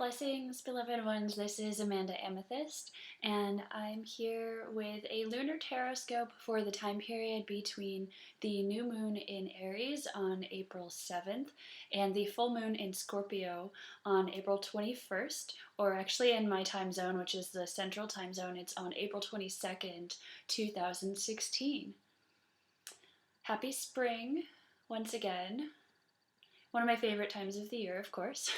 Blessings, beloved ones. This is Amanda Amethyst, and I'm here with a Lunar Tarotscope for the time period between the new moon in Aries on April 7th and the full moon in Scorpio on April 21st, or actually in my time zone, which is the central time zone, it's on April 22nd, 2016. Happy spring once again. One of my favorite times of the year, of course.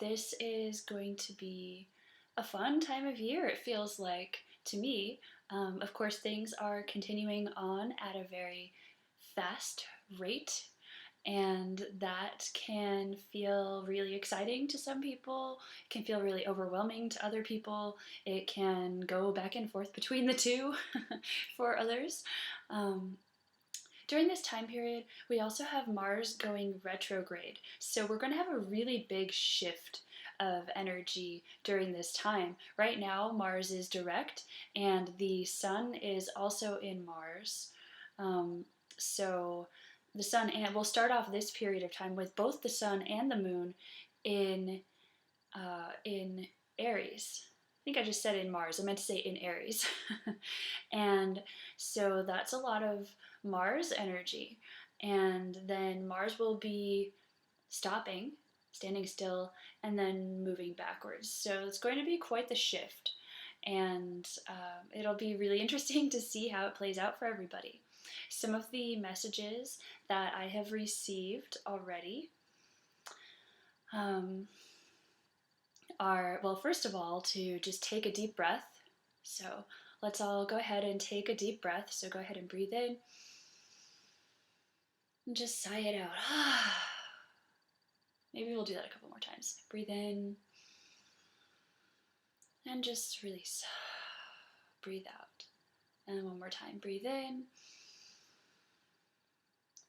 This is going to be a fun time of year, it feels like to me. Of course, things are continuing on at a very fast rate, and that can feel really exciting to some people. It can feel really overwhelming to other people. It can go back and forth between the two for others. During this time period, we also have Mars going retrograde. So we're going to have a really big shift of energy during this time. Right now, Mars is direct, and the Sun is also in Mars. So the Sun, and we'll start off this period of time with both the Sun and the Moon in Aries. I think I just said in Mars. I meant to say in Aries. And so that's a lot of Mars energy. And then Mars will be stopping, standing still, and then moving backwards. So it's going to be quite the shift. And it'll be really interesting to see how it plays out for everybody. Some of the messages that I have received already are, well, first of all, to just take a deep breath. So let's all go ahead and take a deep breath. So go ahead and breathe in and just sigh it out. Maybe we'll do that a couple more times. Breathe in and just release. Breathe out. And one more time. Breathe in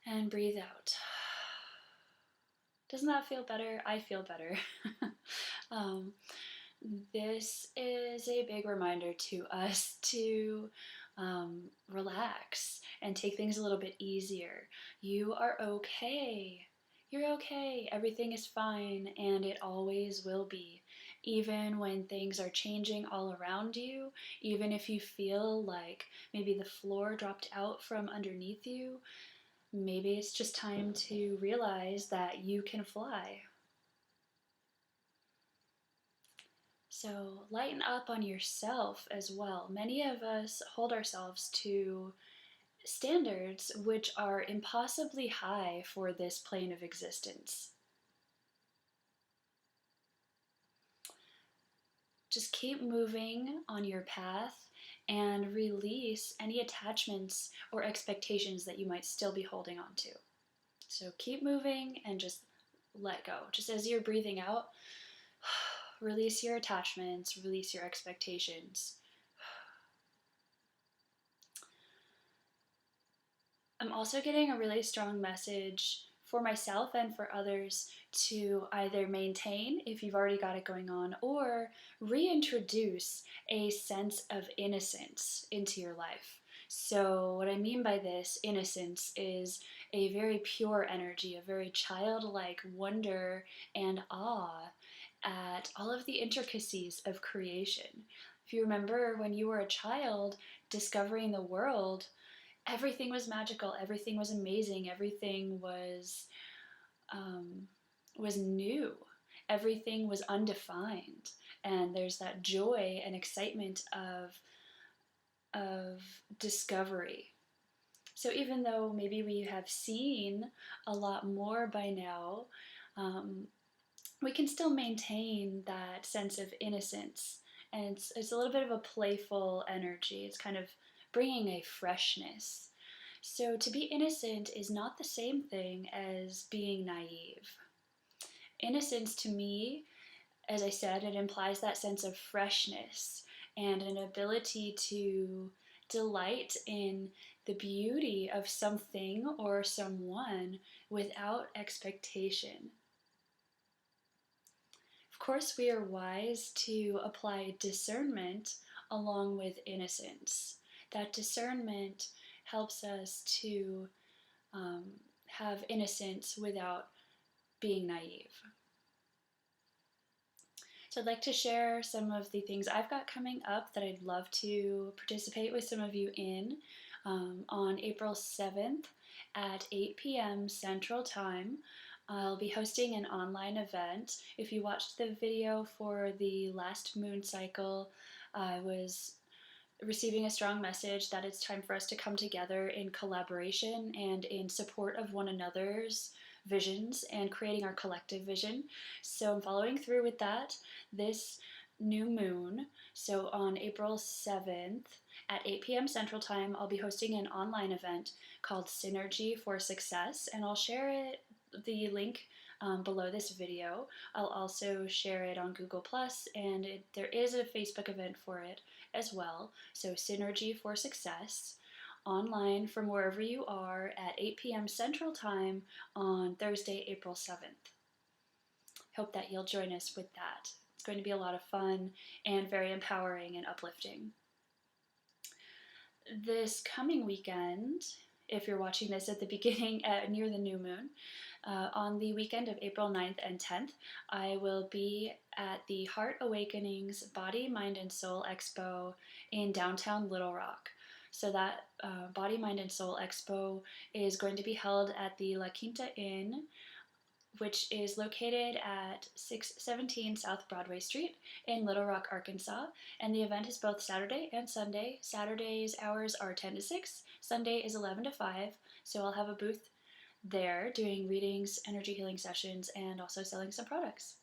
and breathe out. Doesn't that feel better? I feel better. This is a big reminder to us to relax and take things a little bit easier. You are okay. You're okay. Everything is fine, and it always will be. Even when things are changing all around you, even if you feel like maybe the floor dropped out from underneath you, maybe it's just time to realize that you can fly. So lighten up on yourself as well. Many of us hold ourselves to standards which are impossibly high for this plane of existence. Just keep moving on your path and release any attachments or expectations that you might still be holding on to. So keep moving and just let go. Just as you're breathing out, release your attachments, release your expectations. I'm also getting a really strong message for myself and for others to either maintain, if you've already got it going on, or reintroduce a sense of innocence into your life. So what I mean by this, innocence, is a very pure energy, a very childlike wonder and awe at all of the intricacies of creation. If you remember when you were a child discovering the world, everything was magical, everything was amazing, everything was new, everything was undefined, and there's that joy and excitement of discovery. So even though maybe we have seen a lot more by now, we can still maintain that sense of innocence, and it's a little bit of a playful energy. It's kind of bringing a freshness. So to be innocent is not the same thing as being naive. Innocence to me, as I said, it implies that sense of freshness and an ability to delight in the beauty of something or someone without expectation. Of course, we are wise to apply discernment along with innocence. That discernment helps us to have innocence without being naive. So I'd like to share some of the things I've got coming up that I'd love to participate with some of you in. On April 7th at 8 p.m. Central Time, I'll be hosting an online event. If you watched the video for the last moon cycle, I was receiving a strong message that it's time for us to come together in collaboration and in support of one another's visions and creating our collective vision. So I'm following through with that this new moon. So on April 7th at 8 p.m. Central Time, I'll be hosting an online event called Synergy for Success, and I'll share the link below this video. I'll also share it on Google Plus, and there is a Facebook event for it as well. So Synergy for Success, online from wherever you are at 8 p.m. Central Time on Thursday, April 7th. Hope that you'll join us with that. It's going to be a lot of fun and very empowering and uplifting. This coming weekend, if you're watching this at the beginning, near the new moon, on the weekend of April 9th and 10th, I will be at the Heart Awakenings Body, Mind, and Soul Expo in downtown Little Rock. So that Body, Mind, and Soul Expo is going to be held at the La Quinta Inn, which is located at 617 South Broadway Street in Little Rock, Arkansas. And the event is both Saturday and Sunday. Saturday's hours are 10 to 6, Sunday is 11 to 5, so I'll have a booth there doing readings, energy healing sessions, and also selling some products.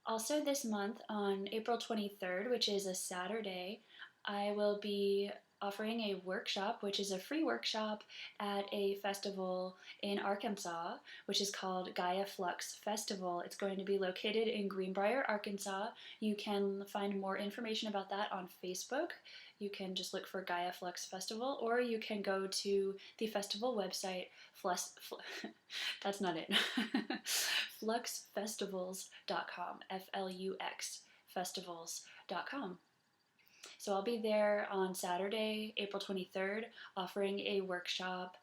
Also this month on April 23rd, which is a Saturday, I will be offering a workshop, which is a free workshop at a festival in Arkansas, which is called Gaia Flux Festival. It's going to be located in Greenbrier, Arkansas. You can find more information about that on Facebook. You can just look for Gaia Flux Festival, or you can go to the festival website, that's not it, fluxfestivals.com, F-L-U-X, festivals.com. So I'll be there on Saturday, April 23rd, offering a workshop.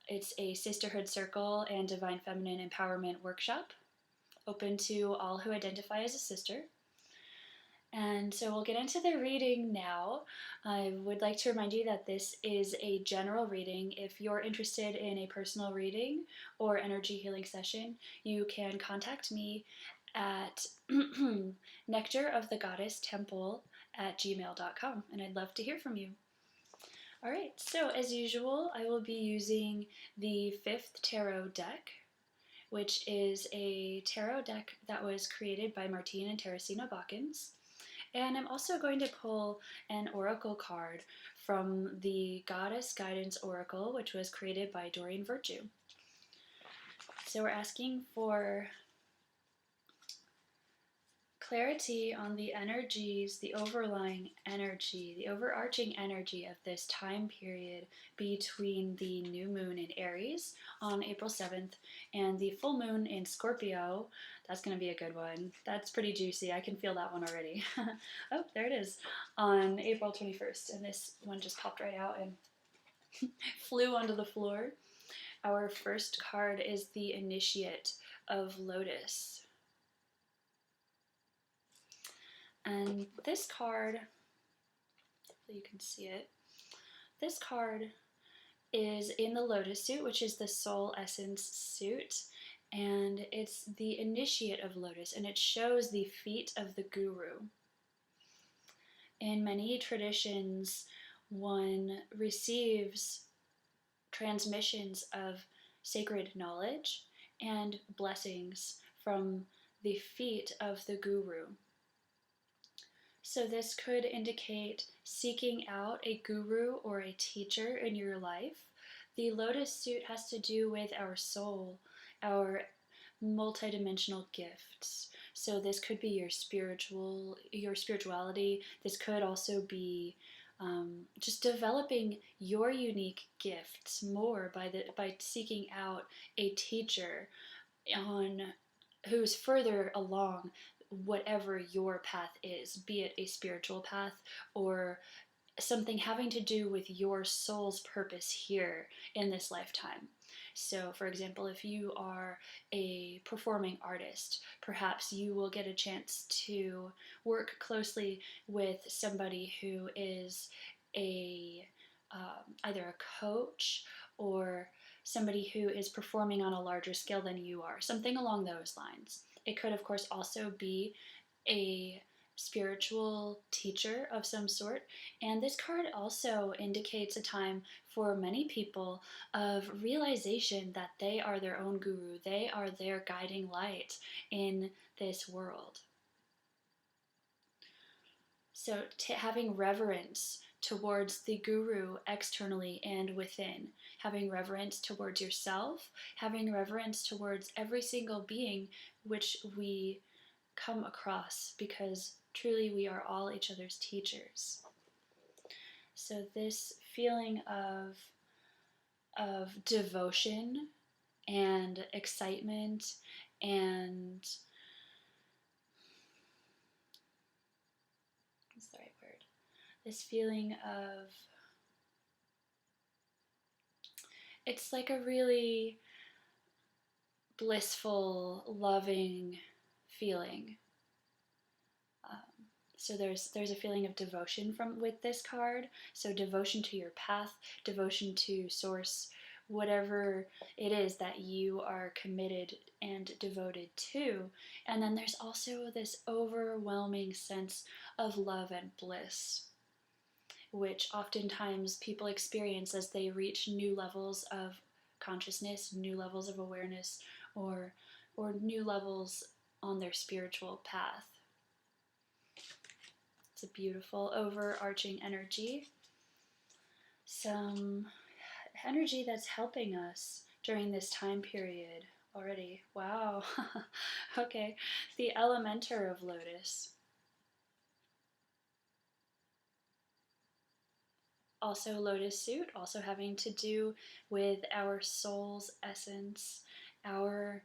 It's a Sisterhood Circle and Divine Feminine Empowerment workshop, open to all who identify as a sister. And so we'll get into the reading now. I would like to remind you that this is a general reading. If you're interested in a personal reading or energy healing session, you can contact me at nectarofthegoddesstemple@gmail.com, and I'd love to hear from you. All right, so as usual, I will be using the 5th Tarot deck, which is a tarot deck that was created by Martine and Teresina Balkans. And I'm also going to pull an oracle card from the Goddess Guidance Oracle, which was created by Doreen Virtue. So we're asking for clarity on the energies, the overlying energy, the overarching energy of this time period between the new moon in Aries on April 7th and the full moon in Scorpio. That's going to be a good one. That's pretty juicy. I can feel that one already. Oh, there it is, on April 21st. And this one just popped right out and flew onto the floor. Our first card is the Initiate of Lotus. And this card, hopefully you can see it, this card is in the Lotus suit, which is the Soul Essence suit, and it's the Initiate of Lotus, and it shows the feet of the Guru. In many traditions, one receives transmissions of sacred knowledge and blessings from the feet of the Guru. So this could indicate seeking out a guru or a teacher in your life. The Lotus suit has to do with our soul, our multidimensional gifts. So this could be your spirituality. This could also be just developing your unique gifts more by seeking out a teacher who's further along whatever your path is, be it a spiritual path or something having to do with your soul's purpose here in this lifetime. So, for example, if you are a performing artist, perhaps you will get a chance to work closely with somebody who is a either a coach or somebody who is performing on a larger scale than you are, something along those lines. It could, of course, also be a spiritual teacher of some sort. And this card also indicates a time for many people of realization that they are their own guru, they are their guiding light in this world. So, having reverence towards the guru externally and within, having reverence towards yourself, having reverence towards every single being which we come across, because truly we are all each other's teachers. So this feeling of devotion and excitement and what's the right word? This feeling of, it's like a really blissful, loving feeling. So there's a feeling of devotion with this card. So devotion to your path, devotion to source, whatever it is that you are committed and devoted to. And then there's also this overwhelming sense of love and bliss, which oftentimes people experience as they reach new levels of consciousness, new levels of awareness, or new levels on their spiritual path. It's a beautiful overarching energy. Some energy that's helping us during this time period already. Wow. Okay. The Elementor of Lotus. Also lotus suit, also having to do with our soul's essence, our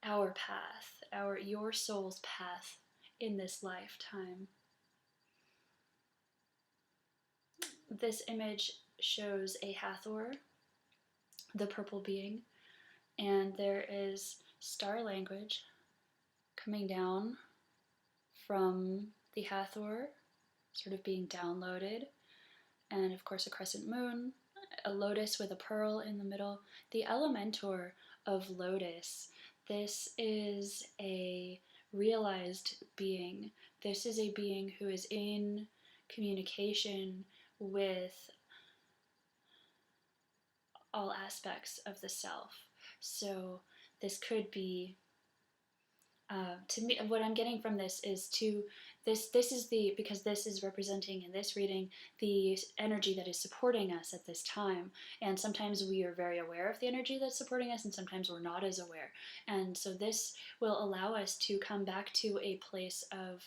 path, your soul's path in this lifetime. This image shows a Hathor, the purple being, and there is star language coming down from the Hathor, sort of being downloaded, and of course a crescent moon, a lotus with a pearl in the middle. The Elementor of Lotus, this is a realized being. This is a being who is in communication with all aspects of the self. So this could be, to me, what I'm getting from this is because this is representing in this reading the energy that is supporting us at this time. And sometimes we are very aware of the energy that's supporting us, and sometimes we're not as aware. And so this will allow us to come back to a place of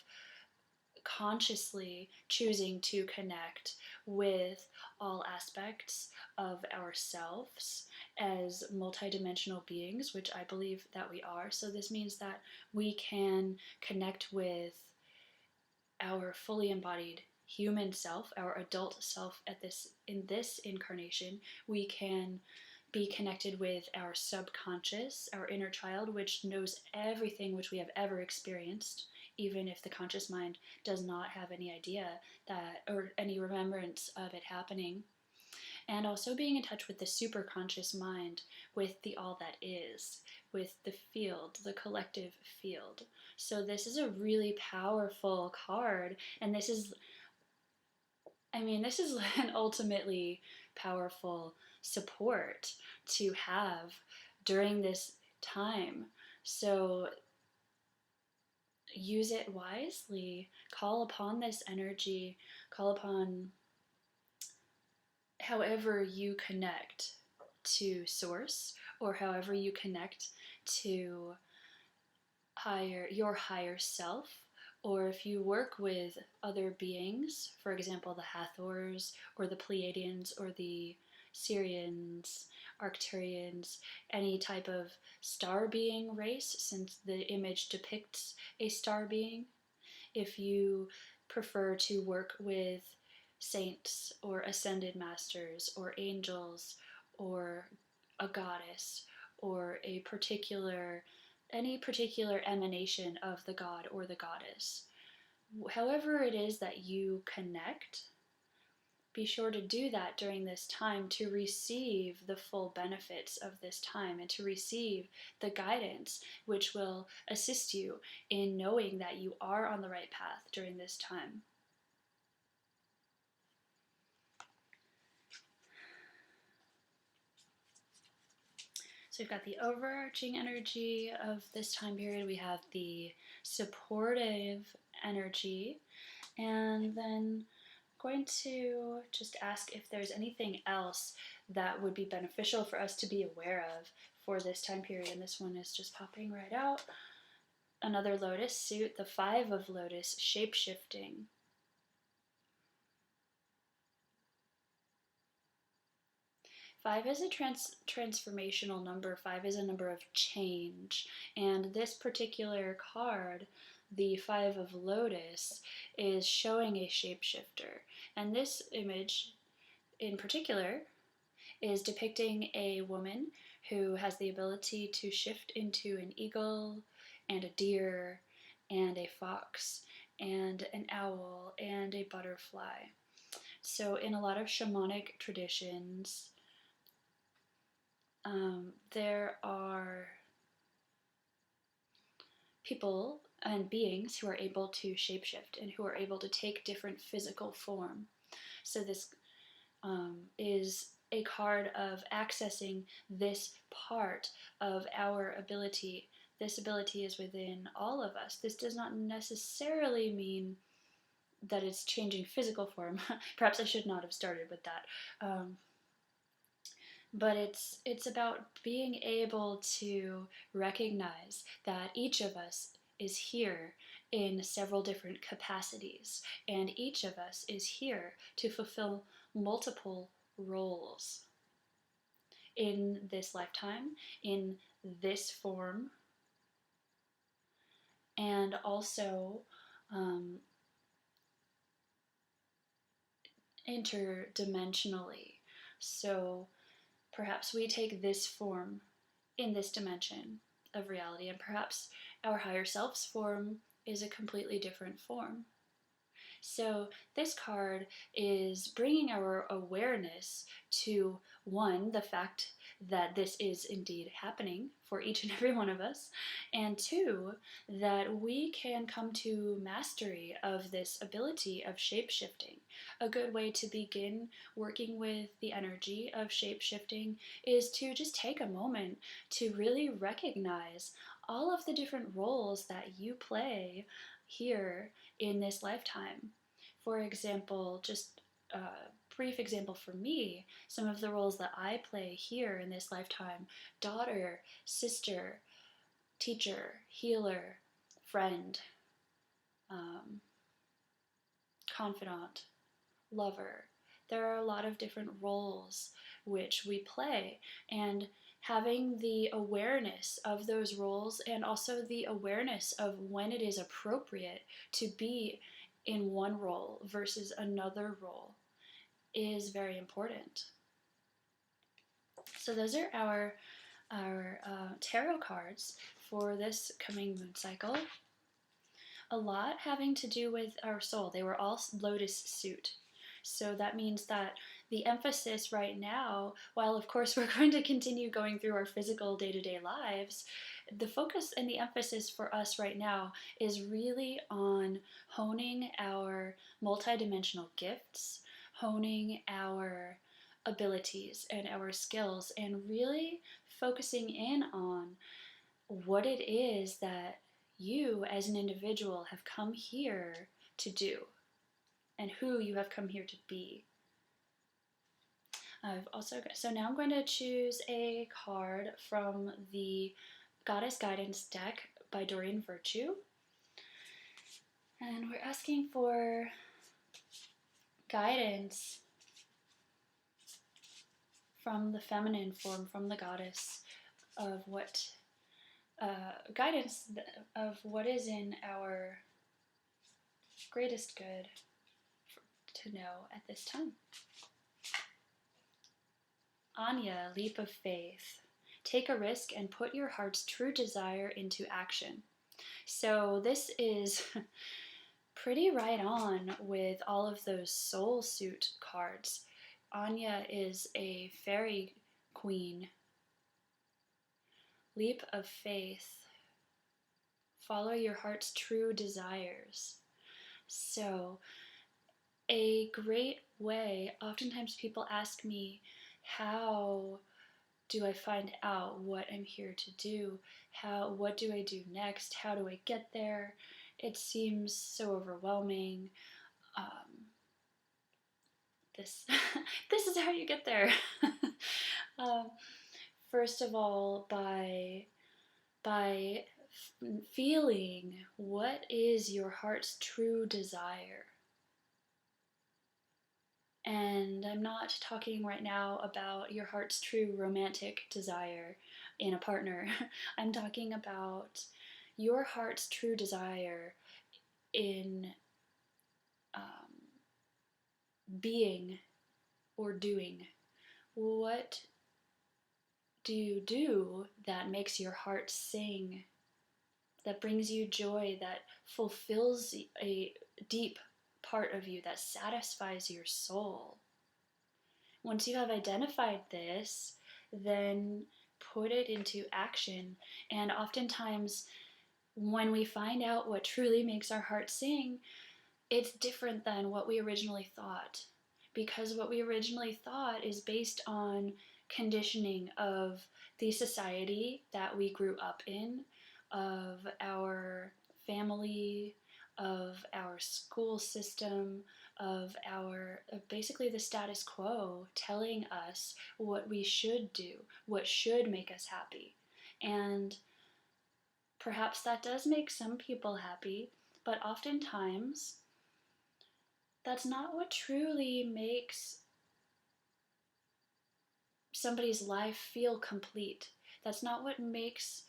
consciously choosing to connect with all aspects of ourselves as multidimensional beings, which I believe that we are. So this means that we can connect with our fully embodied human self, our adult self in this incarnation. We can be connected with our subconscious, our inner child, which knows everything which we have ever experienced, even if the conscious mind does not have any idea that, or any remembrance of it happening. And also being in touch with the superconscious mind, with the all that is, with the field, the collective field. So this is a really powerful card, and this is an ultimately powerful support to have during this time. So use it wisely. Call upon this energy. Call upon however you connect to source, or however you connect to your higher self. Or if you work with other beings, for example, the Hathors, or the Pleiadians, or the Syrians, Arcturians, any type of star being race, since the image depicts a star being. If you prefer to work with saints or ascended masters or angels or a goddess or any particular emanation of the god or the goddess. However it is that you connect, be sure to do that during this time to receive the full benefits of this time and to receive the guidance which will assist you in knowing that you are on the right path during this time. So we've got the overarching energy of this time period, we have the supportive energy, and then I'm going to just ask if there's anything else that would be beneficial for us to be aware of for this time period, and this one is just popping right out. Another lotus suit, the 5 of lotus, shapeshifting. 5 is a transformational number. 5 is a number of change. And this particular card, the 5 of Lotus, is showing a shapeshifter. And this image in particular is depicting a woman who has the ability to shift into an eagle and a deer and a fox and an owl and a butterfly. So in a lot of shamanic traditions, there are people and beings who are able to shapeshift and who are able to take different physical form. So this is a card of accessing this part of our ability. This ability is within all of us. This does not necessarily mean that it's changing physical form. Perhaps I should not have started with that. But it's about being able to recognize that each of us is here in several different capacities, and each of us is here to fulfill multiple roles in this lifetime, in this form, and also interdimensionally. So perhaps we take this form in this dimension of reality, and perhaps our higher self's form is a completely different form. So this card is bringing our awareness to, one, the fact that this is indeed happening for each and every one of us, and two, that we can come to mastery of this ability of shape-shifting. A good way to begin working with the energy of shape-shifting is to just take a moment to really recognize all of the different roles that you play here in this lifetime. For example, just a brief example for me, some of the roles that I play here in this lifetime: daughter, sister, teacher, healer, friend, confidant, lover. There are a lot of different roles which we play, and having the awareness of those roles and also the awareness of when it is appropriate to be in one role versus another role is very important. So those are our tarot cards for this coming moon cycle. A lot having to do with our soul. They were all lotus suit. So that means that the emphasis right now, while of course we're going to continue going through our physical day-to-day lives, the focus and the emphasis for us right now is really on honing our multidimensional gifts, honing our abilities and our skills, and really focusing in on what it is that you as an individual have come here to do and who you have come here to be. So now I'm going to choose a card from the Goddess Guidance deck by Doreen Virtue. And we're asking for guidance from the feminine form, from the goddess, of what guidance of what is in our greatest good to know at this time. Aine, leap of faith. Take a risk and put your heart's true desire into action. So this is pretty right on with all of those soul suit cards. Aine is a fairy queen. Leap of faith. Follow your heart's true desires. So a great way, oftentimes people ask me, how do I find out what I'm here to do? What do I do next? How do I get there? It seems so overwhelming. This this is how you get there. First of all, by feeling what is your heart's true desire. And I'm not talking right now about your heart's true romantic desire in a partner. I'm talking about your heart's true desire in being or doing. What do you do that makes your heart sing, that brings you joy, that fulfills a deep part of you, that satisfies your soul? Once you have identified this, then put it into action. And oftentimes, when we find out what truly makes our heart sing, it's different than what we originally thought. Because what we originally thought is based on conditioning of the society that we grew up in, of our family, of our school system, of basically the status quo telling us what we should do, what should make us happy. And perhaps that does make some people happy, but oftentimes that's not what truly makes somebody's life feel complete. That's not what makes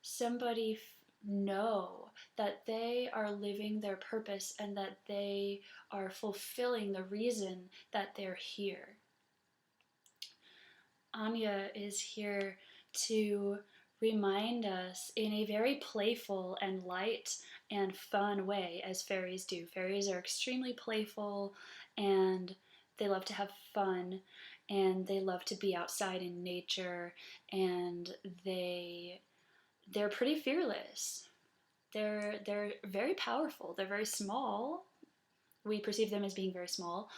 somebody know that they are living their purpose and that they are fulfilling the reason that they're here. Aine is here to remind us in a very playful and light and fun way, as fairies do. Fairies are extremely playful and they love to have fun and they love to be outside in nature, and they're pretty fearless. They're very powerful. They're very small. We perceive them as being very small,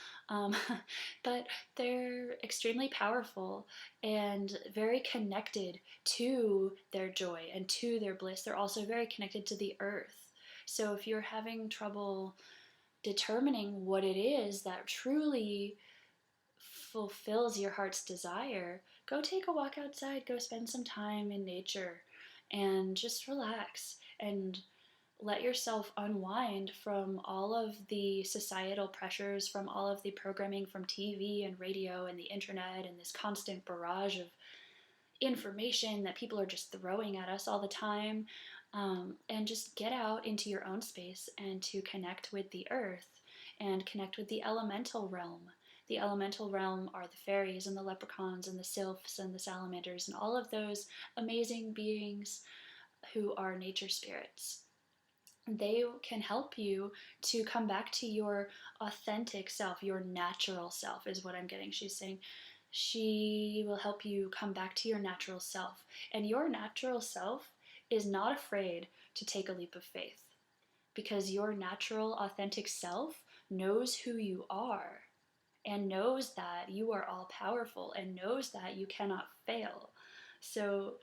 but they're extremely powerful and very connected to their joy and to their bliss. They're also very connected to the earth. So if you're having trouble determining what it is that truly fulfills your heart's desire, go take a walk outside, go spend some time in nature and just relax and let yourself unwind from all of the societal pressures, from all of the programming from TV and radio and the internet and this constant barrage of information that people are just throwing at us all the time, and just get out into your own space and to connect with the earth and connect with the elemental realm. The elemental realm are the fairies and the leprechauns and the sylphs and the salamanders and all of those amazing beings who are nature spirits. They can help you to come back to your authentic self, your natural self is what I'm getting. She's saying she will help you come back to your natural self. And your natural self is not afraid to take a leap of faith, because your natural, authentic self knows who you are and knows that you are all powerful and knows that you cannot fail. So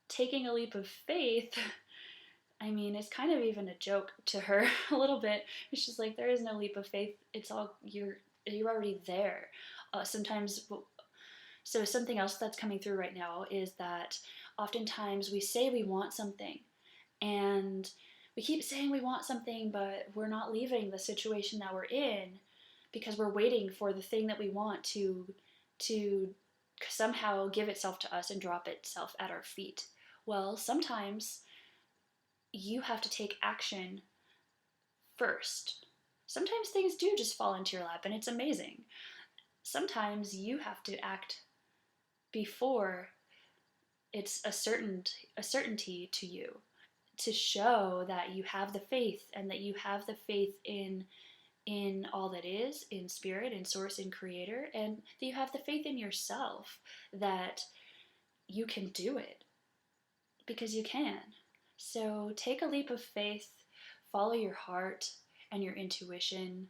taking a leap of faith, I mean, it's kind of even a joke to her a little bit. She's like, there is no leap of faith. It's all, you're already there. So something else that's coming through right now is that oftentimes we say we want something and we keep saying we want something, but we're not leaving the situation that we're in because we're waiting for the thing that we want to somehow give itself to us and drop itself at our feet. Well, sometimes you have to take action first. Sometimes things do just fall into your lap and it's amazing. Sometimes you have to act before it's a certainty to you, to show that you have the faith, and that you have the faith in all that is, in spirit, in source, in creator, and that you have the faith in yourself that you can do it, because you can. So take a leap of faith, follow your heart and your intuition,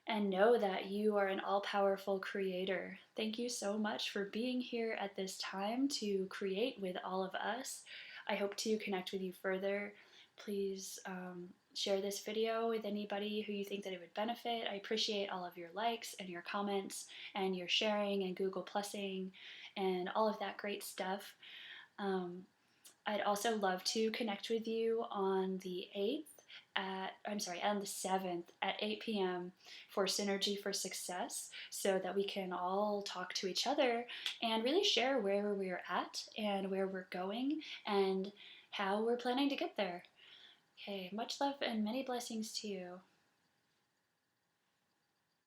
and know that you are an all-powerful creator. Thank you so much for being here at this time to create with all of us. I hope to connect with you further. Please share this video with anybody who you think that it would benefit. I appreciate all of your likes and your comments and your sharing and Google Plusing and all of that great stuff. I'd also love to connect with you on the 7th at 8 p.m. for Synergy for Success, so that we can all talk to each other and really share where we're at and where we're going and how we're planning to get there. Okay, much love and many blessings to you.